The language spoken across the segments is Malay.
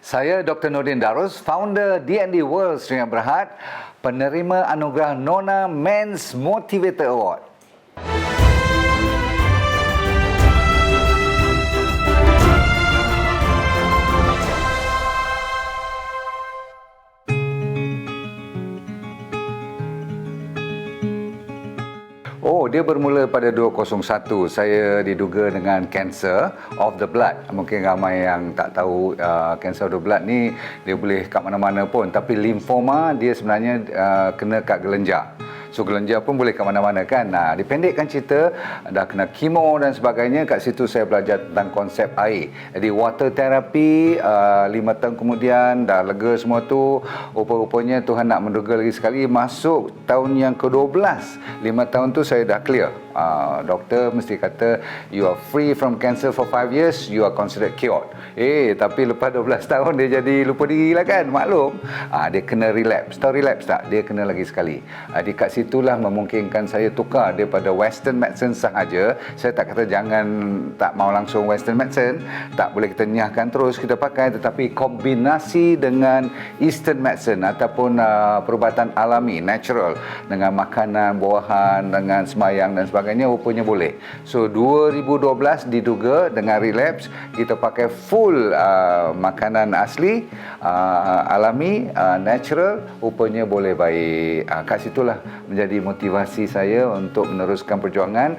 Saya Dr. Nordin Darus, founder D&D World Sdn Bhd, penerima anugerah Nona Men's Motivator Award. Dia bermula pada 2001. Saya diduga dengan kanser of the blood. Mungkin ramai yang tak tahu kanser of the blood ni dia boleh kat mana-mana pun. Tapi limfoma dia sebenarnya kena kat gelenjar. So gelenjar pun boleh kat mana-mana kan. Dipendekkan cerita, dah kena kemo dan sebagainya. Kat situ saya belajar tentang konsep air. Jadi water therapy, 5 tahun kemudian dah lega semua tu. Rupa-rupanya Tuhan nak menduga lagi sekali. Masuk tahun yang ke-12, 5 tahun tu saya dah clear. Doktor mesti kata you are free from cancer for 5 years, you are considered cured. Tapi lepas 12 tahun dia jadi lupa diri lah kan, maklum. Dia kena relapse. Tahu relapse tak? Dia kena lagi sekali. Di kat situlah memungkinkan saya tukar daripada western medicine sahaja. Saya tak kata jangan tak mau langsung western medicine, tak boleh kita nyahkan terus kita pakai, tetapi kombinasi dengan eastern medicine ataupun perubatan alami, natural, dengan makanan, buahan, dengan semayang dan sebagainya, rupanya boleh. So 2012 diduga dengan relapse, kita pakai full makanan asli, alami, natural, rupanya boleh baik. Kat situlah menjadi motivasi saya untuk meneruskan perjuangan,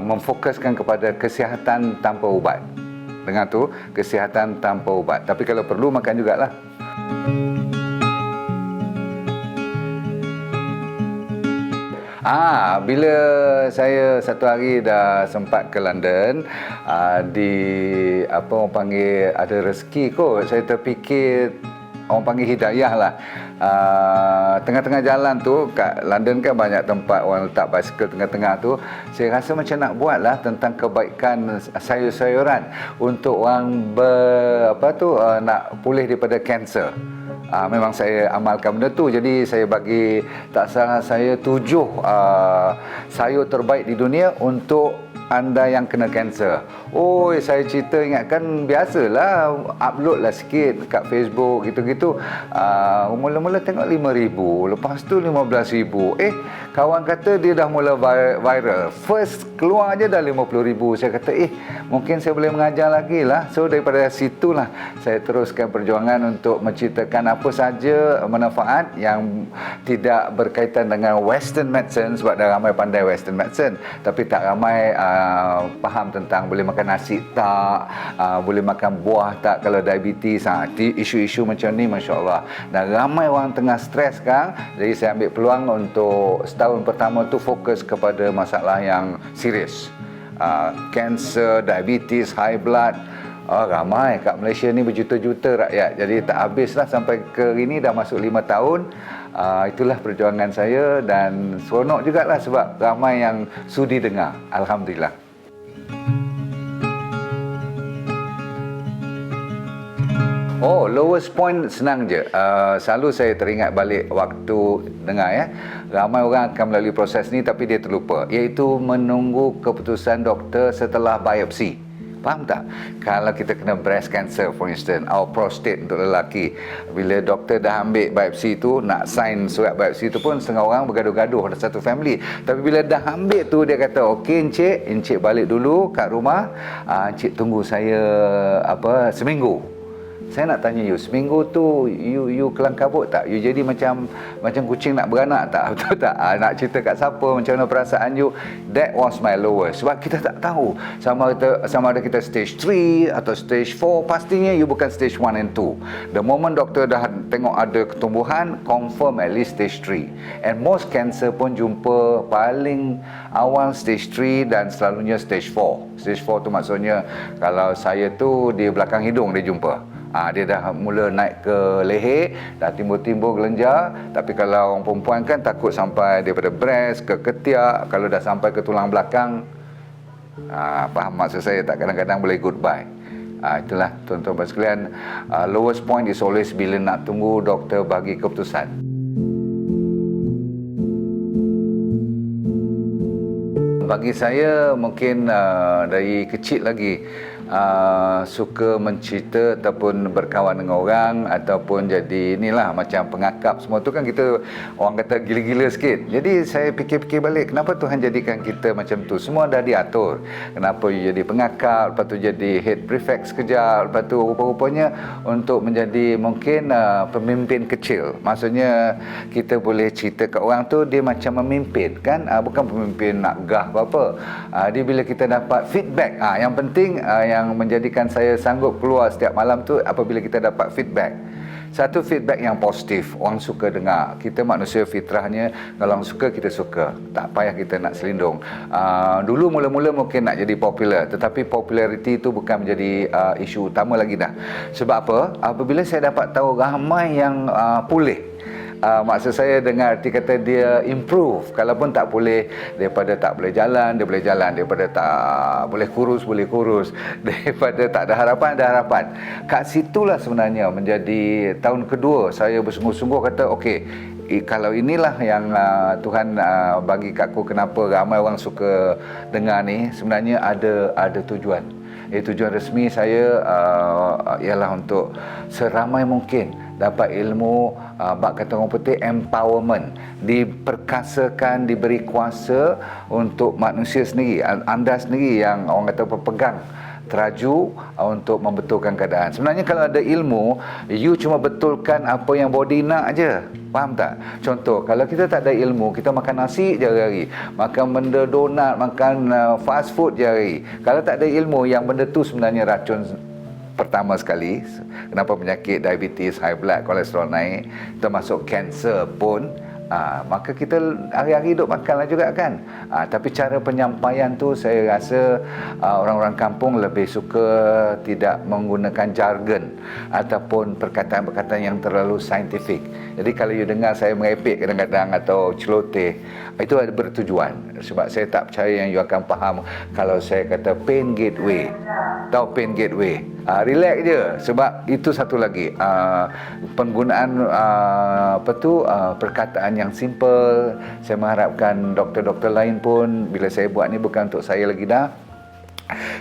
memfokuskan kepada kesihatan tanpa ubat. Dengar tu, kesihatan tanpa ubat. Tapi kalau perlu makan jugalah. Bila saya satu hari dah sempat ke London, orang panggil ada rezeki kot. Saya terfikir orang panggil hidayah lah. Tengah-tengah jalan tu kat London kan banyak tempat orang letak basikal tengah-tengah tu. Saya rasa macam nak buat lah tentang kebaikan sayur-sayuran untuk orang nak pulih daripada kanser. Memang saya amalkan benda tu. Jadi saya bagi, tak salah saya, 7 sayur terbaik di dunia untuk anda yang kena kanser. Saya cerita ingatkan biasalah, upload lah sikit kat Facebook gitu-gitu. Mula-mula tengok 5,000, lepas tu 15,000. Kawan kata dia dah mula viral. First keluar je dah 50,000. Saya kata mungkin saya boleh mengajar lagi lah. So daripada situlah saya teruskan perjuangan untuk menceritakan apa saja manfaat yang tidak berkaitan dengan western medicine, sebab dah ramai pandai western medicine, tapi tak ramai faham tentang boleh makan nasi tak, boleh makan buah tak kalau diabetes. Isu-isu macam ni, Masya Allah. Dan ramai orang tengah stres sekarang. Jadi saya ambil peluang untuk setahun pertama tu fokus kepada masalah yang serius. Kanser, diabetes, high blood. Ramai kat Malaysia ni, berjuta-juta rakyat. Jadi tak habislah sampai ke ini, dah masuk 5 tahun. Itulah perjuangan saya dan seronok jugalah sebab ramai yang sudi dengar. Alhamdulillah. Lowest point senang je. Selalu saya teringat balik waktu dengar ramai orang akan melalui proses ni tapi dia terlupa, iaitu menunggu keputusan doktor setelah biopsi. Faham tak? Kalau kita kena breast cancer for instance, atau prostate untuk lelaki, bila doktor dah ambil biopsi tu, nak sign surat biopsi tu pun setengah orang bergaduh-gaduh, ada satu family. Tapi bila dah ambil tu, dia kata, okey encik balik dulu kat rumah, encik tunggu saya seminggu. Saya nak tanya you, seminggu tu you kelang kabut tak? You jadi macam kucing nak beranak tak? Betul tak? Nak cerita kat siapa, macam mana perasaan you? That was my lowest. Sebab kita tak tahu sama ada kita stage 3 atau stage 4. Pastinya you bukan stage 1 and 2. The moment doktor dah tengok ada ketumbuhan, confirm at least stage 3. And most cancer pun jumpa paling awal stage 3 dan selalunya stage 4. Stage 4 tu maksudnya kalau saya tu di belakang hidung dia jumpa. Dia dah mula naik ke leher, dah timbul-timbul gelenjar. Tapi kalau orang perempuan kan takut sampai daripada breast ke ketiak. Kalau dah sampai ke tulang belakang, faham maksud saya tak? Kadang-kadang boleh goodbye. Itulah tuan-tuan sekalian, lowest point is always bila nak tunggu doktor bagi keputusan. Bagi saya mungkin dari kecil lagi suka mencerita ataupun berkawan dengan orang ataupun jadi inilah macam pengakap semua tu kan, kita orang kata gila-gila sikit. Jadi saya fikir-fikir balik, kenapa Tuhan jadikan kita macam tu? Semua dah diatur. Kenapa you jadi pengakap, lepas tu jadi head prefect sekejap, lepas tu rupa-rupanya untuk menjadi mungkin pemimpin kecil. Maksudnya kita boleh cerita kat orang tu dia macam memimpin kan, bukan pemimpin nak gah apa-apa. Dia bila kita dapat feedback, yang penting yang menjadikan saya sanggup keluar setiap malam tu apabila kita dapat feedback. Satu feedback yang positif, orang suka dengar. Kita manusia fitrahnya, kalau orang suka, kita suka. Tak payah kita nak selindung. Dulu mula-mula mungkin nak jadi popular, tetapi populariti itu bukan menjadi isu utama lagi dah. Sebab apa? Apabila saya dapat tahu ramai yang pulih, maksud saya dengan arti kata dia improve. Kalaupun tak boleh, daripada tak boleh jalan, dia boleh jalan. Daripada tak boleh kurus, daripada tak ada harapan, ada harapan. Kat situlah sebenarnya menjadi tahun kedua saya bersungguh-sungguh kata okey, kalau inilah yang Tuhan bagi kat aku, kenapa ramai orang suka dengar ni, sebenarnya ada tujuan. Tujuan resmi saya ialah untuk seramai mungkin dapat ilmu, bak kata orang putih, empowerment, diperkasakan, diberi kuasa untuk manusia sendiri, anda sendiri yang orang kata pepegang teraju untuk membetulkan keadaan. Sebenarnya kalau ada ilmu, you cuma betulkan apa yang body nak aja. Faham tak? Contoh, kalau kita tak ada ilmu, kita makan nasi je hari, makan benda donat, makan fast food je hari. Kalau tak ada ilmu, yang benda tu sebenarnya racun pertama sekali. Kenapa penyakit diabetes, high blood, kolesterol naik, termasuk kanser pun, maka kita hari-hari duk makanlah juga kan. Tapi cara penyampaian tu saya rasa orang-orang kampung lebih suka tidak menggunakan jargon ataupun perkataan-perkataan yang terlalu saintifik. Jadi kalau you dengar saya merepek kadang-kadang atau celoteh, itu ada bertujuan. Sebab saya tak percaya yang you akan faham kalau saya kata pain gateway. Tahu pain gateway? Relax je, sebab itu satu lagi penggunaan perkataan yang simple. Saya mengharapkan doktor-doktor lain pun, bila saya buat ni bukan untuk saya lagi dah,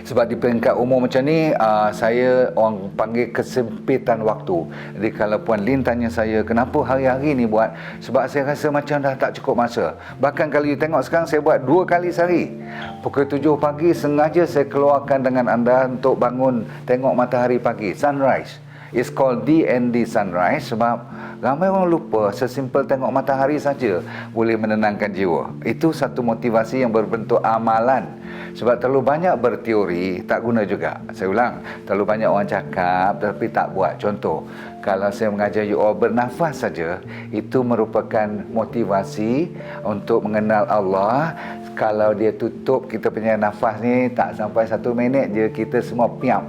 sebab di peringkat umur macam ni, saya orang panggil kesempitan waktu. Jadi kalau Puan Lin tanya saya, kenapa hari-hari ni buat? Sebab saya rasa macam dah tak cukup masa. Bahkan kalau you tengok sekarang, saya buat 2 kali sehari. Pukul 7 pagi sengaja saya keluarkan dengan anda untuk bangun tengok matahari pagi, sunrise. It's called D&D sunrise sebab ramai orang lupa sesimpel tengok matahari saja boleh menenangkan jiwa. Itu satu motivasi yang berbentuk amalan. Sebab terlalu banyak berteori tak guna juga. Saya ulang, terlalu banyak orang cakap tapi tak buat. Contoh, kalau saya mengajar you all bernafas saja, itu merupakan motivasi untuk mengenal Allah. Kalau dia tutup kita punya nafas ni tak sampai 1 minit je, kita semua piap.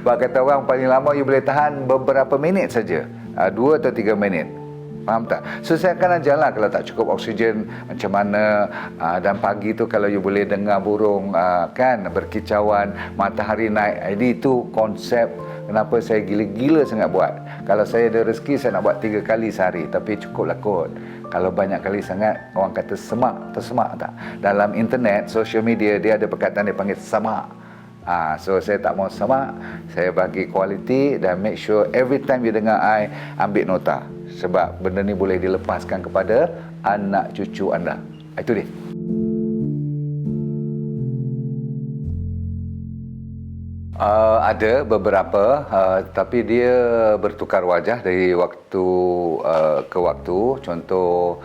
Bahkan kata orang paling lama you boleh tahan beberapa minit saja, 2 atau 3 minit. Faham tak? So saya akan ajarlah kalau tak cukup oksigen macam mana, dan pagi tu kalau you boleh dengar burung kan berkicauan, matahari naik. Jadi itu konsep kenapa saya gila-gila sangat buat. Kalau saya ada rezeki saya nak buat 3 kali sehari, tapi cukuplah kot. Kalau banyak kali sangat, orang kata semak, tersemak tak? Dalam internet, social media, dia ada perkataan dia panggil semak. So saya tak mau semak, saya bagi kualiti dan make sure every time you dengar I, ambil nota. Sebab benda ni boleh dilepaskan kepada anak cucu anda. Itu dia. Ada beberapa, tapi dia bertukar wajah dari waktu ke waktu. Contoh,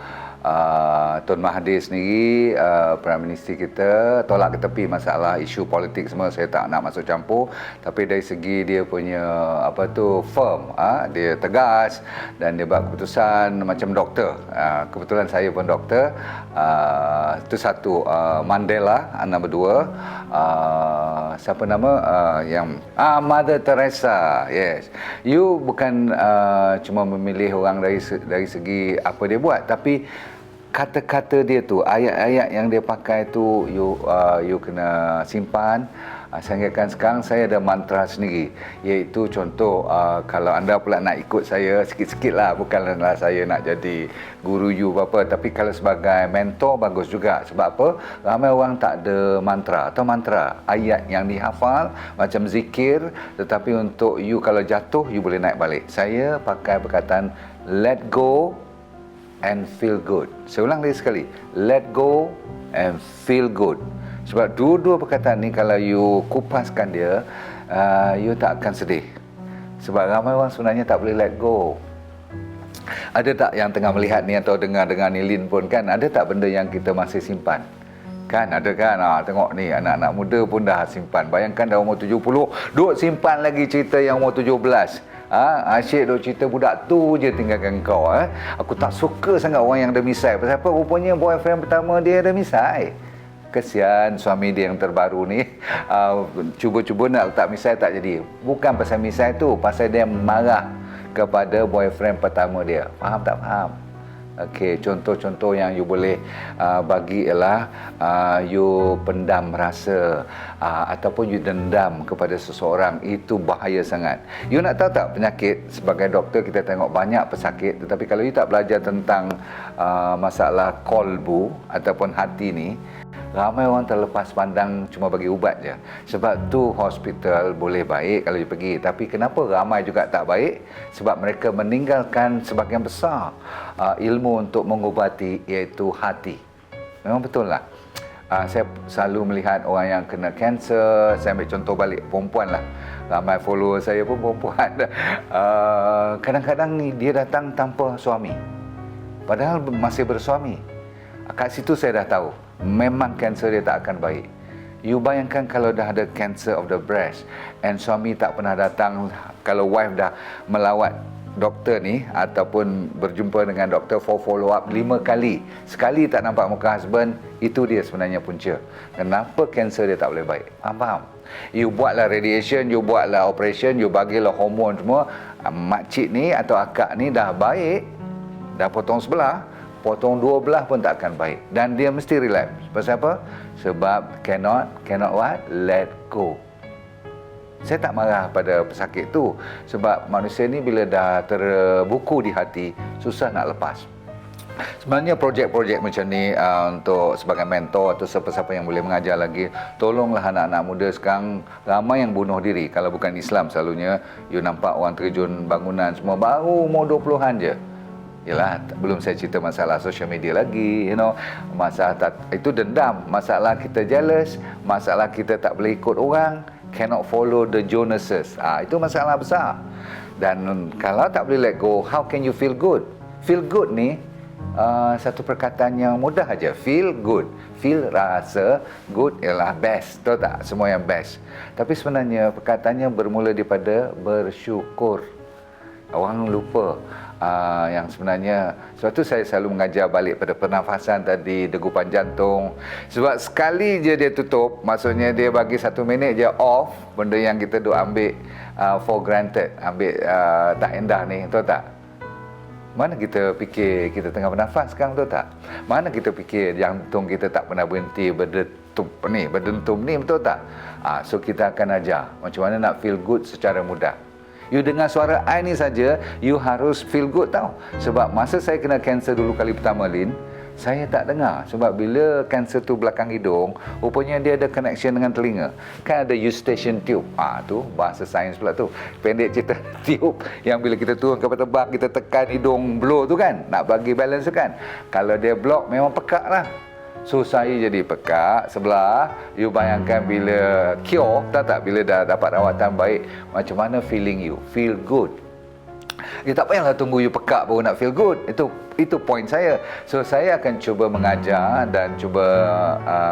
Tun Mahathir sendiri, Perdana Menteri kita, tolak ke tepi masalah isu politik semua. Saya tak nak masuk campur, tapi dari segi dia punya firm, dia tegas dan dia buat keputusan macam doktor. Kebetulan saya pun doktor. Itu satu. Mandela, nombor 2. Siapa nama yang Mother Teresa. Yes, you bukan cuma memilih orang dari segi apa dia buat, tapi kata-kata dia tu, ayat-ayat yang dia pakai tu, you kena simpan. Sehingga kan sekarang saya ada mantra sendiri, iaitu contoh kalau anda pula nak ikut saya sikit-sikit lah, bukanlah saya nak jadi guru you apa-apa, tapi kalau sebagai mentor bagus juga. Sebab apa? Ramai orang tak ada mantra atau mantra ayat yang dihafal macam zikir, tetapi untuk you kalau jatuh you boleh naik balik. Saya pakai perkataan let go and feel good. Saya ulang lagi sekali, let go and feel good. Sebab dua-dua perkataan ni kalau you kupaskan dia, you tak akan sedih. Sebab ramai orang sebenarnya tak boleh let go. Ada tak yang tengah melihat ni atau dengar-dengar ni Lin pun kan, ada tak benda yang kita masih simpan? Kan ada kan, tengok ni anak-anak muda pun dah simpan. Bayangkan dah umur 70, duk simpan lagi cerita yang umur 17. Asyik duk cerita budak tu je tinggalkan kau. Aku tak suka sangat orang yang ada misai. Pasal apa? Rupanya boyfriend pertama dia ada misai. Kesian suami dia yang terbaru ni, cuba-cuba nak letak misai tak jadi. Bukan pasal misai tu, pasal dia marah kepada boyfriend pertama dia. Faham tak faham? Okey, contoh-contoh yang you boleh bagi ialah you pendam rasa ataupun you dendam kepada seseorang. Itu bahaya sangat. You nak tahu tak, penyakit sebagai doktor kita tengok banyak pesakit, tetapi kalau you tak belajar tentang masalah kolbu ataupun hati ni, ramai orang terlepas pandang cuma bagi ubat je. Sebab tu hospital boleh baik kalau you pergi. Tapi kenapa ramai juga tak baik? Sebab mereka meninggalkan sebahagian besar ilmu untuk mengubati, iaitu hati. Memang betul lah. Saya selalu melihat orang yang kena kanser. Saya ambil contoh balik perempuan lah. Ramai follower saya pun perempuan. Kadang-kadang ni dia datang tanpa suami, padahal masih bersuami. Kat situ saya dah tahu memang kanser dia tak akan baik. You bayangkan kalau dah ada cancer of the breast and suami tak pernah datang. Kalau wife dah melawat doktor ni ataupun berjumpa dengan doktor for follow up 5 kali, sekali tak nampak muka husband, itu dia sebenarnya punca kenapa kanser dia tak boleh baik. Faham? You buatlah radiation, you buatlah operation, you bagilah hormon semua, makcik ni atau akak ni dah baik, dah potong sebelah, potong dua belah pun tak akan baik. Dan dia mesti relapse. Pasal apa? Sebab cannot what? Let go. Saya tak marah pada pesakit tu. Sebab manusia ni bila dah terbuku di hati, susah nak lepas. Sebenarnya projek-projek macam ni untuk sebagai mentor atau siapa-siapa yang boleh mengajar lagi, tolonglah anak-anak muda sekarang. Ramai yang bunuh diri. Kalau bukan Islam selalunya, you nampak orang terjun bangunan semua baru umur 20-an je. Yalah, belum saya cerita masalah social media lagi, masalah itu dendam, masalah kita jealous, masalah kita tak boleh ikut orang, cannot follow the Jonases. Itu masalah besar. Dan kalau tak boleh let go, how can you feel good? Feel good ni satu perkataan yang mudah aja. Feel good, feel rasa, good ialah best, tahu tak? Semua yang best. Tapi sebenarnya perkataannya bermula daripada bersyukur. Orang lupa yang sebenarnya. Sebab tu saya selalu mengajar balik pada pernafasan tadi, degupan jantung. Sebab sekali je dia tutup, maksudnya dia bagi 1 minit je off, benda yang kita duk ambil for granted, ambil tak indah ni, tahu tak? Mana kita fikir kita tengah bernafas sekarang, tahu tak? Mana kita fikir jantung kita tak pernah berhenti berdentum ni, betul tak? So kita akan ajar macam mana nak feel good secara mudah. You dengar suara I ni saja, you harus feel good tau. Sebab masa saya kena kanser dulu kali pertama, Lin, saya tak dengar. Sebab bila kanser tu belakang hidung, rupanya dia ada connection dengan telinga. Kan ada eustachian tube. Tu bahasa sains pula tu. Pendek cerita, tube yang bila kita turun ke tebak, kita tekan hidung blow tu kan, nak bagi balance tu kan. Kalau dia block, memang pekak lah. So saya jadi pekak sebelah. You bayangkan bila cure, tahu tak, bila dah dapat rawatan baik, macam mana feeling you? Feel good. Tak payahlah tunggu you pekak baru nak feel good. Itu point saya. So saya akan cuba mengajar dan cuba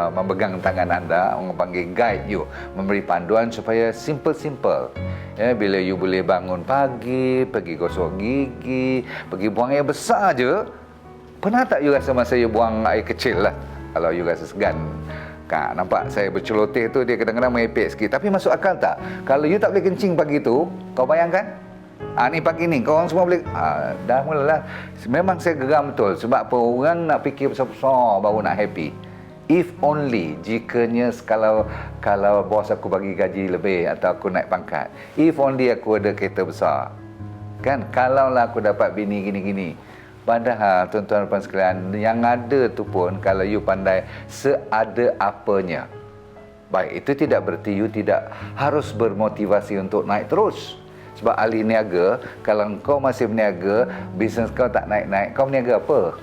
memegang tangan anda, orang panggil guide you, memberi panduan supaya simple-simple. Bila you boleh bangun pagi, pergi gosok gigi, pergi buang air besar je. Pernah tak you rasa masa you buang air kecil lah, kalau you rasa segan, nampak saya berceloteh tu, dia kadang-kadang merepek sikit. Tapi masuk akal tak? Kalau you tak boleh kencing pagi tu, kau bayangkan, ni pagi ni, kau orang semua boleh, dah mulalah. Memang saya geram betul. Sebab apa? Orang nak fikir besar-besar baru nak happy. If only jikanya kalau bos aku bagi gaji lebih atau aku naik pangkat. If only aku ada kereta besar. Kan kalaulah aku dapat bini gini-gini. Padahal tuan-tuan dan puan sekalian, yang ada tu pun kalau you pandai seada apanya. Baik, itu tidak berarti you tidak harus bermotivasi untuk naik terus. Sebab ahli niaga, kalau kau masih berniaga, bisnes kau tak naik-naik, kau berniaga apa?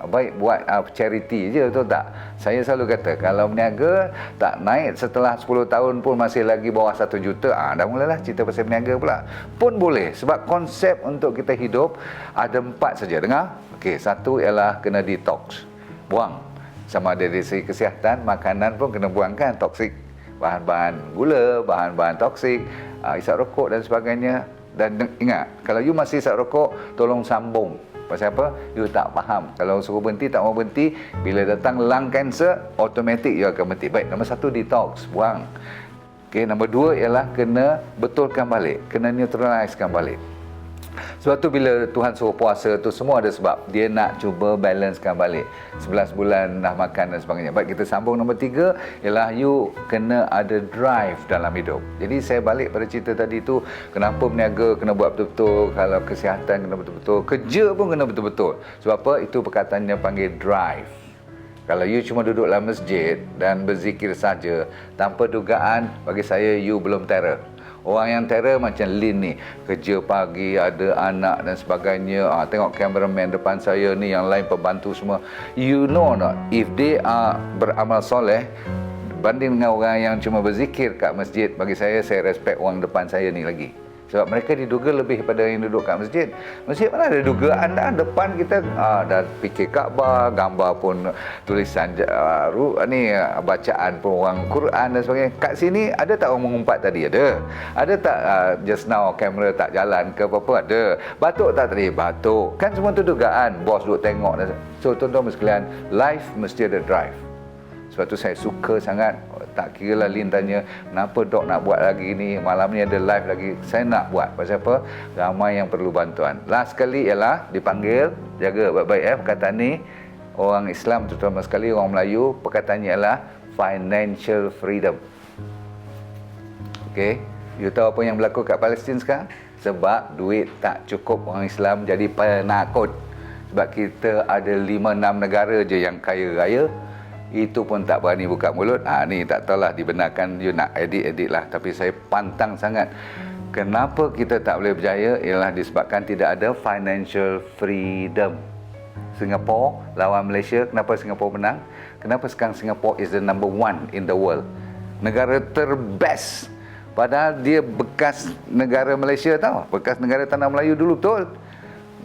Baik, buat charity je, betul tak? Saya selalu kata, kalau berniaga tak naik setelah 10 tahun pun masih lagi bawah 1 juta, dah mulalah cerita pasal berniaga pula. Pun boleh, sebab konsep untuk kita hidup ada 4 saja. Dengar? Okey, satu ialah kena detox. Buang. Sama ada dari segi kesihatan, makanan pun kena buangkan toksik. Bahan-bahan gula, bahan-bahan toksik, isap rokok dan sebagainya. Dan ingat, kalau you masih isap rokok, tolong sambung. Pasal apa? You tak faham. Kalau suruh berhenti, tak mau berhenti. Bila datang lung cancer, automatik you akan berhenti. Baik, nombor 1 detox, buang. Okey, nombor 2 ialah kena betulkan balik, kena neutralizekan balik. Sebab tu bila Tuhan suruh puasa tu semua ada sebab. Dia nak cuba balancekan balik. 11 bulan dah makan dan sebagainya. Baik, kita sambung nombor 3 ialah you kena ada drive dalam hidup. Jadi saya balik pada cerita tadi tu, kenapa berniaga kena buat betul-betul, kalau kesihatan kena betul-betul, kerja pun kena betul-betul. Sebab apa? Itu perkataannya panggil drive. Kalau you cuma duduk dalam masjid dan berzikir saja tanpa dugaan, bagi saya you belum terror. Orang yang terror macam Lin ni, kerja pagi, ada anak dan sebagainya. Tengok cameraman depan saya ni, yang lain pembantu semua. You know not, if they are beramal soleh, banding dengan orang yang cuma berzikir kat masjid, bagi saya respect orang depan saya ni lagi. Sebab mereka diduga lebih daripada yang duduk kat masjid. Masjid mana ada dugaan dah, depan kita dah fikir Kaabah, gambar pun tulisan ni, bacaan pun orang Quran dan sebagainya. Kat sini ada tak orang mengumpat tadi? Ada. Ada tak just now kamera tak jalan ke apa-apa? Ada. Batuk tak tadi? Batuk. Kan semua tu dugaan. Bos duduk tengok. So tuan-tuan sekalian, life mesti ada drive. Sebab tu saya suka sangat. Tak kira lah Lin tanya, kenapa dok nak buat lagi ni, malam ni ada live lagi. Saya nak buat. Pasal apa? Ramai yang perlu bantuan. Last sekali ialah dipanggil, jaga baik-baik perkataan ni. Orang Islam terutama sekali, orang Melayu, perkataannya ialah financial freedom. Okey, you tahu apa yang berlaku kat Palestin sekarang? Sebab duit tak cukup, orang Islam jadi penakut. Sebab kita ada 5-6 negara je yang kaya raya, itu pun tak berani buka mulut. Ni tak tahulah dibenarkan, you nak edit lah. Tapi saya pantang sangat. Kenapa kita tak boleh berjaya? Ialah disebabkan tidak ada financial freedom. Singapore lawan Malaysia, kenapa Singapore menang? Kenapa sekarang Singapore is the number 1 in the world? Negara terbest. Padahal dia bekas negara Malaysia tau. Bekas negara tanah Melayu dulu, betul?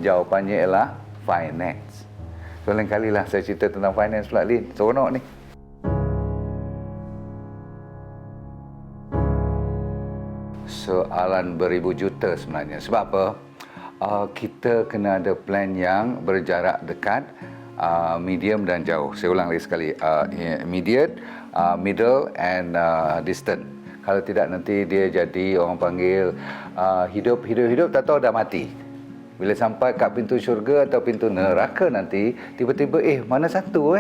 Jawapannya ialah finance. So, lain kali lah saya cerita tentang finance pula, Lin. Seronok ni. Soalan beribu juta sebenarnya. Sebab apa? Kita kena ada plan yang berjarak dekat, medium dan jauh. Saya ulang lagi sekali. Immediate, middle and distant. Kalau tidak nanti dia jadi orang panggil hidup tak tahu dah mati. Bila sampai kat pintu syurga atau pintu neraka nanti, tiba-tiba mana satu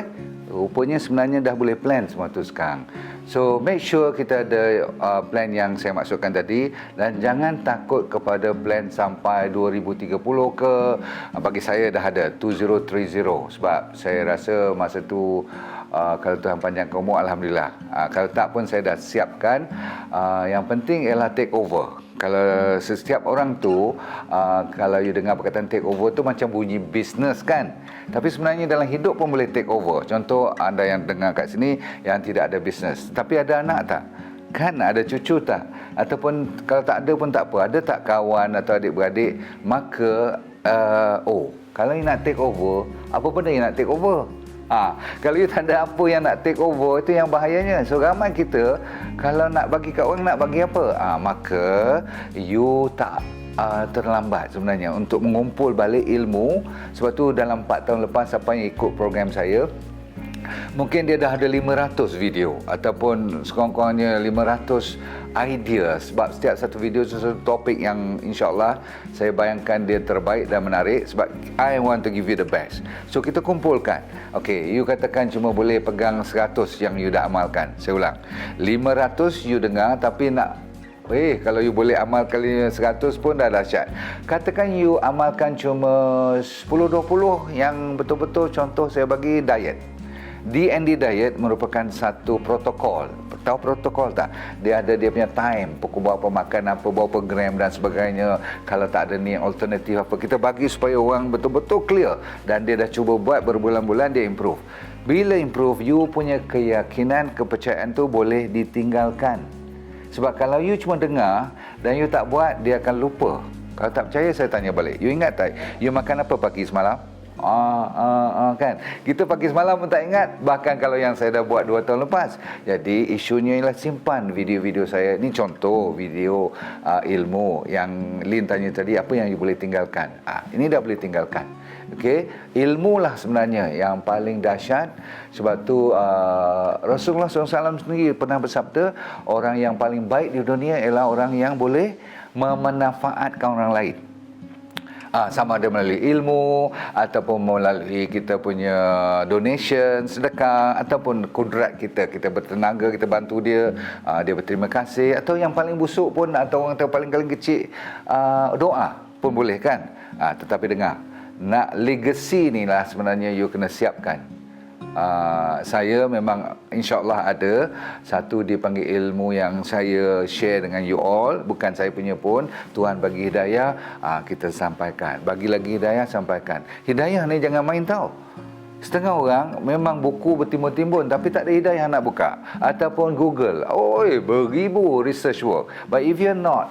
rupanya sebenarnya dah boleh plan semua tu sekarang. So make sure kita ada plan yang saya maksudkan tadi, dan jangan takut kepada plan sampai 2030 ke. Bagi saya dah ada 2030, sebab saya rasa masa tu kalau Tuhan panjangkan umur, alhamdulillah. Kalau tak pun saya dah siapkan. Yang penting ialah take over. Kalau setiap orang tu, kalau you dengar perkataan take over tu macam bunyi bisnes kan. Tapi sebenarnya dalam hidup pun boleh take over. Contoh, anda yang dengar kat sini yang tidak ada bisnes, tapi ada anak tak? Kan ada cucu tak? Ataupun kalau tak ada pun tak apa, ada tak kawan atau adik-beradik? Maka, kalau you nak take over, apa benda you nak take over? Kalau you tak ada apa yang nak take over, itu yang bahayanya. So ramai kita, kalau nak bagi kat orang, nak bagi apa? Maka you tak terlambat sebenarnya untuk mengumpul balik ilmu. Sebab tu dalam 4 tahun lepas, siapa yang ikut program saya, Mungkin dia dah ada 500 video ataupun sekurang-kurangnya 500 idea, sebab setiap satu video sesuatu topik yang insyaAllah saya bayangkan dia terbaik dan menarik, sebab I want to give you the best. So kita kumpulkan. Okay, you katakan cuma boleh pegang 100 yang you dah amalkan. Saya ulang, 500 you dengar tapi nak kalau you boleh amal kali 100 pun dah dahsyat. Katakan you amalkan cuma 10-20 yang betul-betul. Contoh saya bagi diet. D&D diet merupakan satu protokol. Tahu protokol tak? Dia ada dia punya time, pukul berapa makan apa, berapa gram dan sebagainya. Kalau tak ada ni alternatif apa, kita bagi supaya orang betul-betul clear. Dan dia dah cuba buat berbulan-bulan, dia improve. Bila improve, you punya keyakinan, kepercayaan tu boleh ditinggalkan. Sebab kalau you cuma dengar dan you tak buat, dia akan lupa. Kalau tak percaya, saya tanya balik. You ingat tak? You makan apa pagi semalam? Kan? Kita pagi semalam pun tak ingat. Bahkan kalau yang saya dah buat 2 tahun lepas. Jadi isunya ialah simpan video-video saya. Ini contoh video ilmu yang Lin tanya tadi, apa yang you boleh tinggalkan. Ini dah boleh tinggalkan. Okey, ilmu lah sebenarnya yang paling dahsyat. Sebab tu Rasulullah SAW sendiri pernah bersabda, orang yang paling baik di dunia ialah orang yang boleh memanfaatkan orang lain. Sama ada melalui ilmu ataupun melalui kita punya donation, sedekah, ataupun kudrat kita bertenaga, kita bantu dia, dia berterima kasih, atau yang paling busuk pun, atau orang yang paling kecil, doa pun boleh kan. Tetapi dengar, nak legacy ni lah sebenarnya you kena siapkan. Saya memang insyaAllah ada satu dipanggil ilmu yang saya share dengan you all. Bukan saya punya pun, Tuhan bagi hidayah, kita sampaikan. Bagi lagi hidayah, sampaikan. Hidayah ni jangan main tau. Setengah orang memang buku bertimbun-timbun tapi tak ada hidayah nak buka. Ataupun Google, beribu research work. But if you're not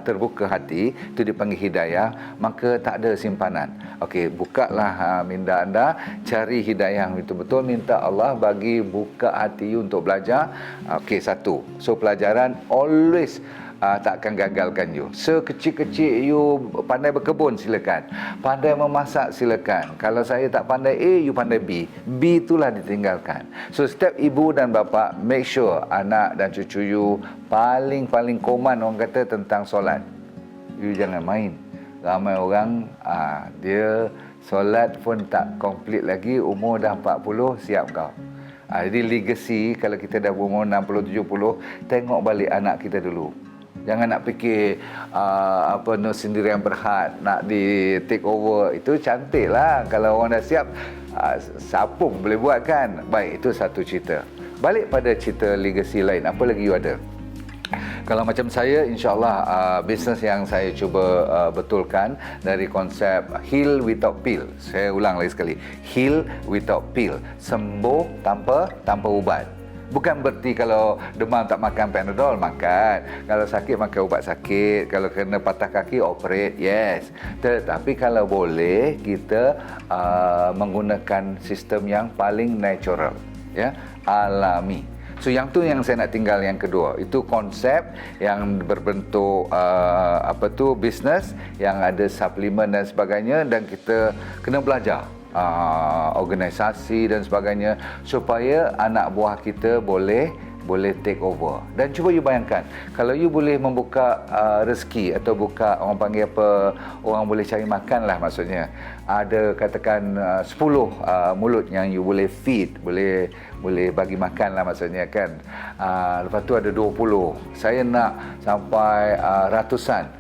terbuka hati, itu dipanggil hidayah, maka tak ada simpanan. Okey, bukalah minda anda, cari hidayah betul-betul, minta Allah bagi buka hati you untuk belajar. Okey, satu. So pelajaran always tak akan gagalkan you. Sekecil-kecil you pandai berkebun, silakan. Pandai memasak, silakan. Kalau saya tak pandai A, you pandai B. B itulah ditinggalkan. So setiap ibu dan bapa, make sure anak dan cucu you paling koman orang kata tentang solat. You jangan main. Ramai orang dia solat pun tak complete lagi, umur dah 40 siap kau. Jadi legacy, kalau kita dah berumur 60-70, tengok balik anak kita dulu. Jangan nak fikir sendirian berhad, nak di take over. Itu cantik lah. Kalau orang dah siap, siapa pun boleh buat kan. Baik, itu satu cerita. Balik pada cerita legacy lain, apa lagi you ada? Kalau macam saya, insyaAllah bisnes yang saya cuba betulkan dari konsep heal without pill. Saya ulang lagi sekali, heal without pill. Sembuh tanpa ubat. Bukan berarti kalau demam tak makan Panadol, makan. Kalau sakit makan ubat sakit. Kalau kena patah kaki, operate, yes. Tetapi kalau boleh, kita menggunakan sistem yang paling natural, ya, alami. So yang tu yang saya nak tinggal yang kedua. Itu konsep yang berbentuk bisnes yang ada suplemen dan sebagainya, dan kita kena belajar organisasi dan sebagainya supaya anak buah kita boleh take over. Dan cuba you bayangkan, kalau you boleh membuka rezeki atau buka, orang panggil apa, orang boleh cari makan lah, maksudnya ada katakan 10 mulut yang you boleh feed, boleh bagi makan lah maksudnya kan. Lepas tu ada 20, saya nak sampai ratusan.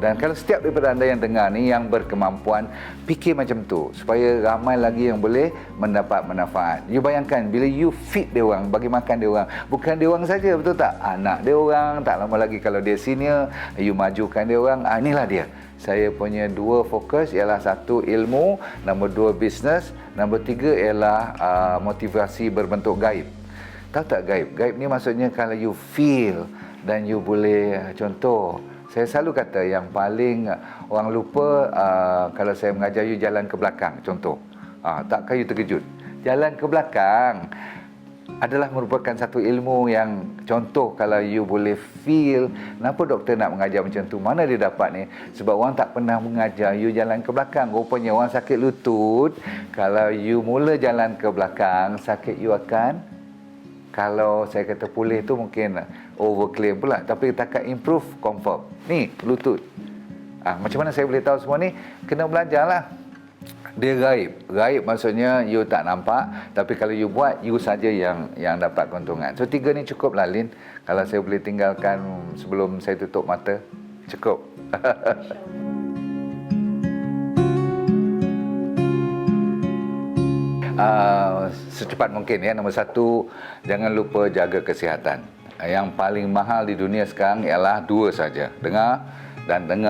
Dan kalau setiap daripada anda yang dengar ni yang berkemampuan, fikir macam tu supaya ramai lagi yang boleh mendapat manfaat. You bayangkan bila you feed dia orang, bagi makan dia orang, bukan dia orang saja, betul tak? Anak dia orang, tak lama lagi kalau dia senior, you majukan dia orang. Inilah dia. Saya punya 2 fokus ialah 1 ilmu, nombor 2 bisnes, nombor 3 ialah motivasi berbentuk gaib. Tahu tak gaib? Gaib ni maksudnya kalau you feel dan you boleh, contoh, saya selalu kata yang paling orang lupa, kalau saya mengajar you jalan ke belakang, contoh. Takkan you terkejut? Jalan ke belakang, adalah merupakan satu ilmu yang contoh kalau you boleh feel kenapa doktor nak mengajar macam tu, mana dia dapat ni, sebab orang tak pernah mengajar you jalan ke belakang. Rupanya orang sakit lutut, kalau you mula jalan ke belakang, sakit you akan, kalau saya kata pulih tu mungkin overclaim pula, tapi takat improve confirm. Ni lutut, macam mana saya boleh tahu semua ni? Kena belajar lah. Dia gaib. Gaib maksudnya you tak nampak, tapi kalau you buat, you saja yang dapat keuntungan. So 3 ni cukup lah, Lin. Kalau saya boleh tinggalkan sebelum saya tutup mata, cukup. Secepat mungkin ya. Nombor 1, jangan lupa jaga kesihatan. Yang paling mahal di dunia sekarang ialah 2 saja. Dengar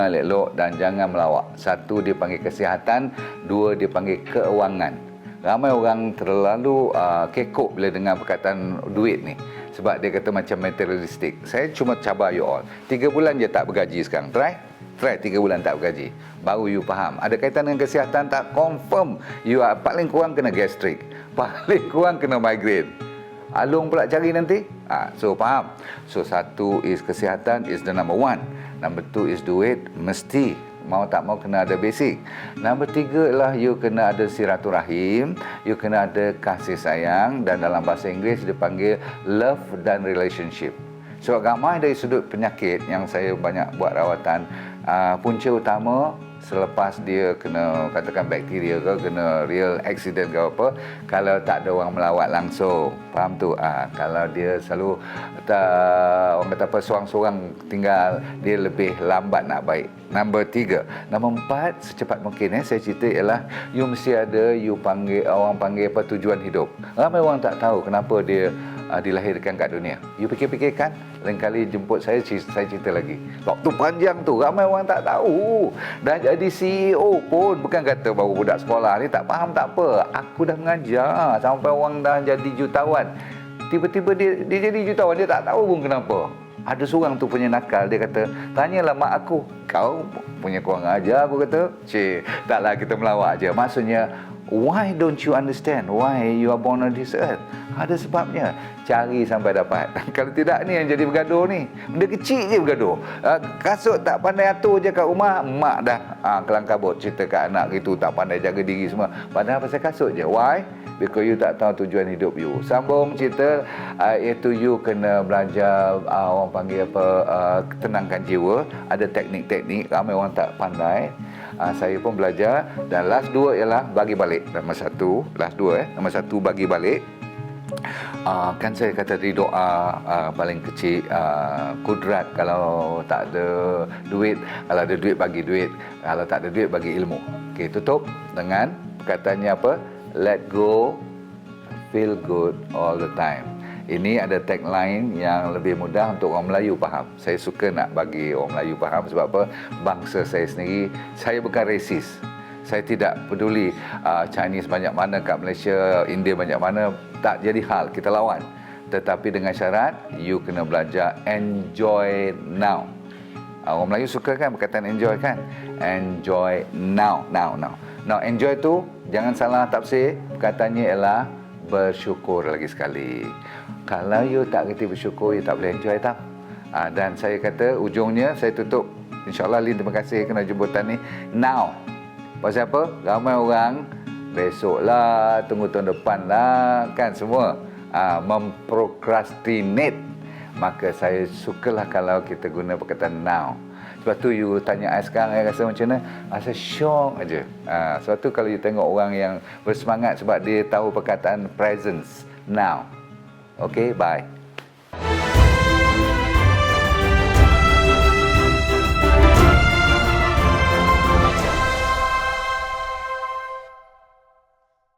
elok dan jangan melawak. 1 dipanggil kesihatan, 2 dipanggil keuangan. Ramai orang terlalu kekok bila dengar perkataan duit ni, sebab dia kata macam materialistik. Saya cuma cabar you all. 3 bulan je tak bergaji sekarang. Try 3 bulan tak bergaji, baru you faham. Ada kaitan dengan kesihatan tak? Confirm you paling kurang kena gastrik, paling kurang kena migraine. Alung pula cari nanti. So faham. So 1 is kesihatan is the number 1. Number 2 is duit, mesti mau tak mau kena ada basic. Number 3 ialah you kena ada silaturahim, you kena ada kasih sayang, dan dalam bahasa Inggeris dipanggil love dan relationship. Sebab ramai dari sudut penyakit yang saya banyak buat rawatan, punca utama selepas dia kena katakan bakteria ke, kena real accident ke apa, kalau tak ada orang melawat langsung. Faham tu? Kalau dia selalu orang kata apa, seorang-seorang tinggal, dia lebih lambat nak baik. Nombor 3. Nombor 4, secepat mungkin saya cerita ialah you mesti ada, orang panggil apa, tujuan hidup. Ramai orang tak tahu kenapa dia dilahirkan kat dunia. You fikir-fikirkan, lain kali jemput saya cerita lagi. Waktu panjang tu, ramai orang tak tahu. Dah jadi CEO pun, bukan kata baru budak sekolah ni tak faham, tak apa. Aku dah mengajar sampai orang dah jadi jutawan. Tiba-tiba dia jadi jutawan, dia tak tahu pun kenapa. Ada seorang tu punya nakal, dia kata, tanyalah mak aku. Kau punya kurang ajar, aku kata. Taklah, kita melawak je. Maksudnya, why don't you understand why you are born on this earth? Ada sebabnya. Cari sampai dapat. Kalau tidak, ni yang jadi bergaduh ni. Benda kecil je bergaduh. Kasut tak pandai atur je kat rumah, mak dah kelang kabut cerita kat anak itu tak pandai jaga diri semua. Padahal pasal kasut je. Why? Because you tak tahu tujuan hidup you. Sambung cerita, iaitu you kena belajar, orang panggil apa, tenangkan jiwa. Ada teknik-teknik, ramai orang tak pandai. Saya pun belajar. Dan last 2 ialah bagi balik. Nombor 1, last 2 nombor 1 bagi balik. Kan saya kata di doa, paling kecil, kudrat. Kalau tak ada duit, kalau ada duit bagi duit, kalau tak ada duit bagi ilmu. Okey, tutup dengan perkataannya apa? Let go, feel good all the time. Ini ada tagline yang lebih mudah untuk orang Melayu faham. Saya suka nak bagi orang Melayu faham, sebab apa? Bangsa saya sendiri, saya bukan resis. Saya tidak peduli Chinese banyak mana kat Malaysia, India banyak mana, tak jadi hal, kita lawan. Tetapi dengan syarat, you kena belajar enjoy now. Orang Melayu suka kan perkataan enjoy kan? Enjoy now. Now enjoy tu, jangan salah tafsir, perkataannya ialah bersyukur lagi sekali. Kalau you tak kerti bersyukur, you tak boleh enjoy tau. Dan saya kata, ujungnya saya tutup. InsyaAllah, Lin, terima kasih kerana jemputan ni. Now. Pasal apa? Ramai orang besok lah, tunggu tahun depan lah, kan semua memprokrastinate. Maka saya sukalah kalau kita guna perkataan now. Sebab tu you tanya saya sekarang, saya rasa macam mana? Rasa syok aja. Sebab tu kalau you tengok orang yang bersemangat sebab dia tahu perkataan presence, now. Okay, bye.